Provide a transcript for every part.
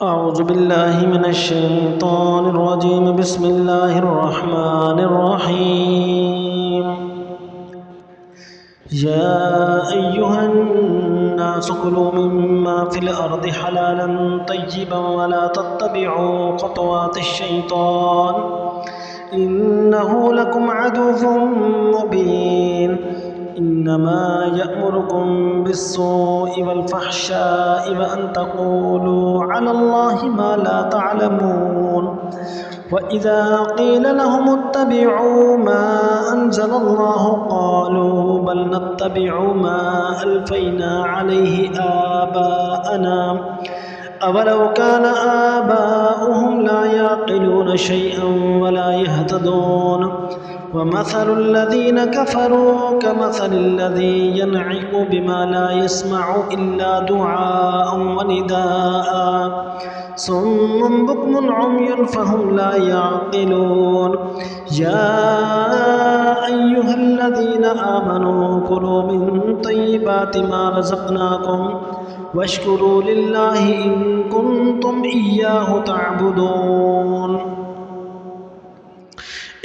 أعوذ بالله من الشيطان الرجيم بسم الله الرحمن الرحيم يا أيها الناس كلوا مما في الأرض حلالا طيبا ولا تتبعوا خطوات الشيطان إنه لكم عدو مبين إنما يأمركم بالسوء والفحشاء وأن تقولوا على الله ما لا تعلمون وإذا قيل لهم اتبعوا ما أنزل الله قالوا بل نتبع ما ألفينا عليه آباءنا أولو كان آباؤهم لا يعقلون شيئا ولا يهتدون ومثل الذين كفروا كمثل الذي ينعق بما لا يسمع إلا دعاء ونداء صم بكم عمي فهم لا يعقلون يا أيها الذين آمنوا كلوا من طيبات ما رزقناكم واشكروا لله إن كنتم إياه تعبدون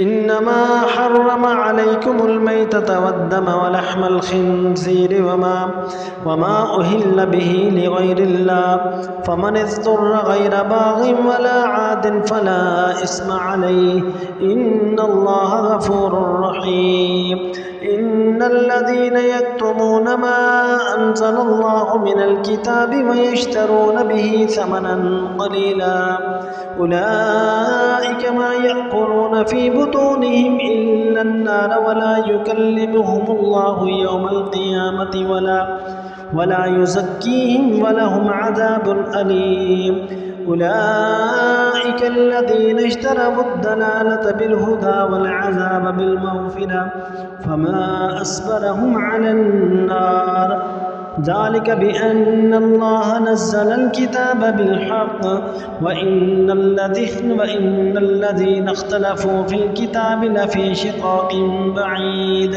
إنما حرم عليكم الميتة والدم ولحم الخنزير وما أهل به لغير الله فمن اضطر غير باغ ولا عاد فلا إثم عليه إن الله غفور رحيم إن الذين يكتمون ما أنزل الله من الكتاب ويشترون به ثمنا قليلا أولئك ما يأكلون في بطونهم إلا النار ولا يكلمهم الله يوم القيامة ولا يزكيهم ولهم عذاب أليم أولئك الذين اشتروا الضلالة بالهدى والعذاب بالمغفرة فما أصبرهم على النار ذلك بأن الله نزل الكتاب بالحق وإن الذين اختلفوا في الكتاب لفي شقاق بعيد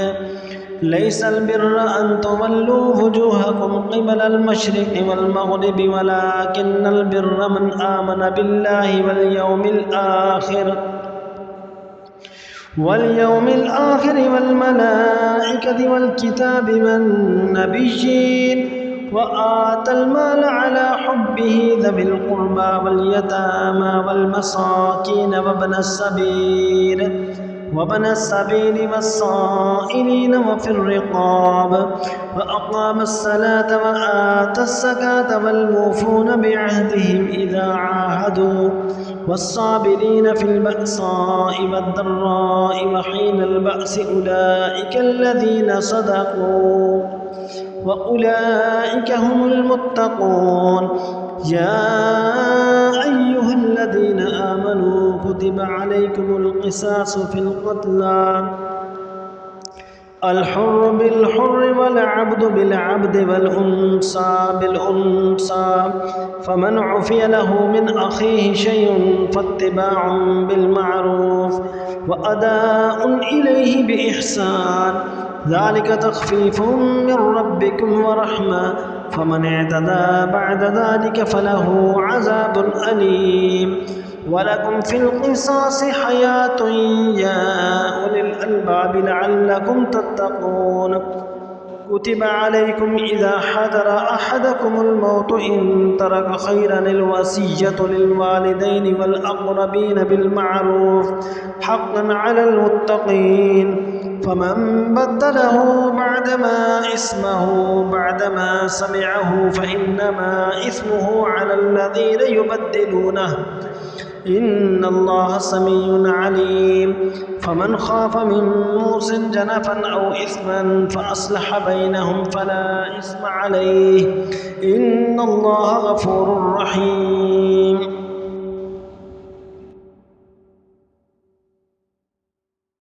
ليس البر أن تولوا وجوهكم قبل المشرق والمغرب ولكن البر من آمن بالله واليوم الآخر والملائكة والكتاب والنبيين وآتى المال على حبه ذوي القربى واليتامى والمساكين وابن السبيل والصائلين وفي الرقاب وأقام الصلاة وآتى الزكاة والموفون بعهدهم إذا عاهدوا والصابرين في البأساء والضراء وحين البأس أولئك الذين صدقوا وأولئك هم المتقون يا أيها الذين آمنوا كتب عليكم القصاص في القتلى الحر بالحر والعبد بالعبد والأنثى بالأنثى فمن عفي له من أخيه شيء فاتباع بالمعروف وأداء إليه بإحسان ذلك تخفيف من ربكم ورحمة فمن اعتدى بعد ذلك فله عذاب أليم ولكم في القصاص حياة يا أولي الألباب لعلكم تتقون كتب عليكم إذا حضر أحدكم الموت إن ترك خيرا الوصية للوالدين والأقربين بالمعروف حقا على المتقين فمن بدله بعدما سمعه فإنما إثمه على الذين يبدلونه إن الله سميع عليم فمن خاف من موص جنفا أو إثما فأصلح بينهم فلا إثم عليه إن الله غفور رحيم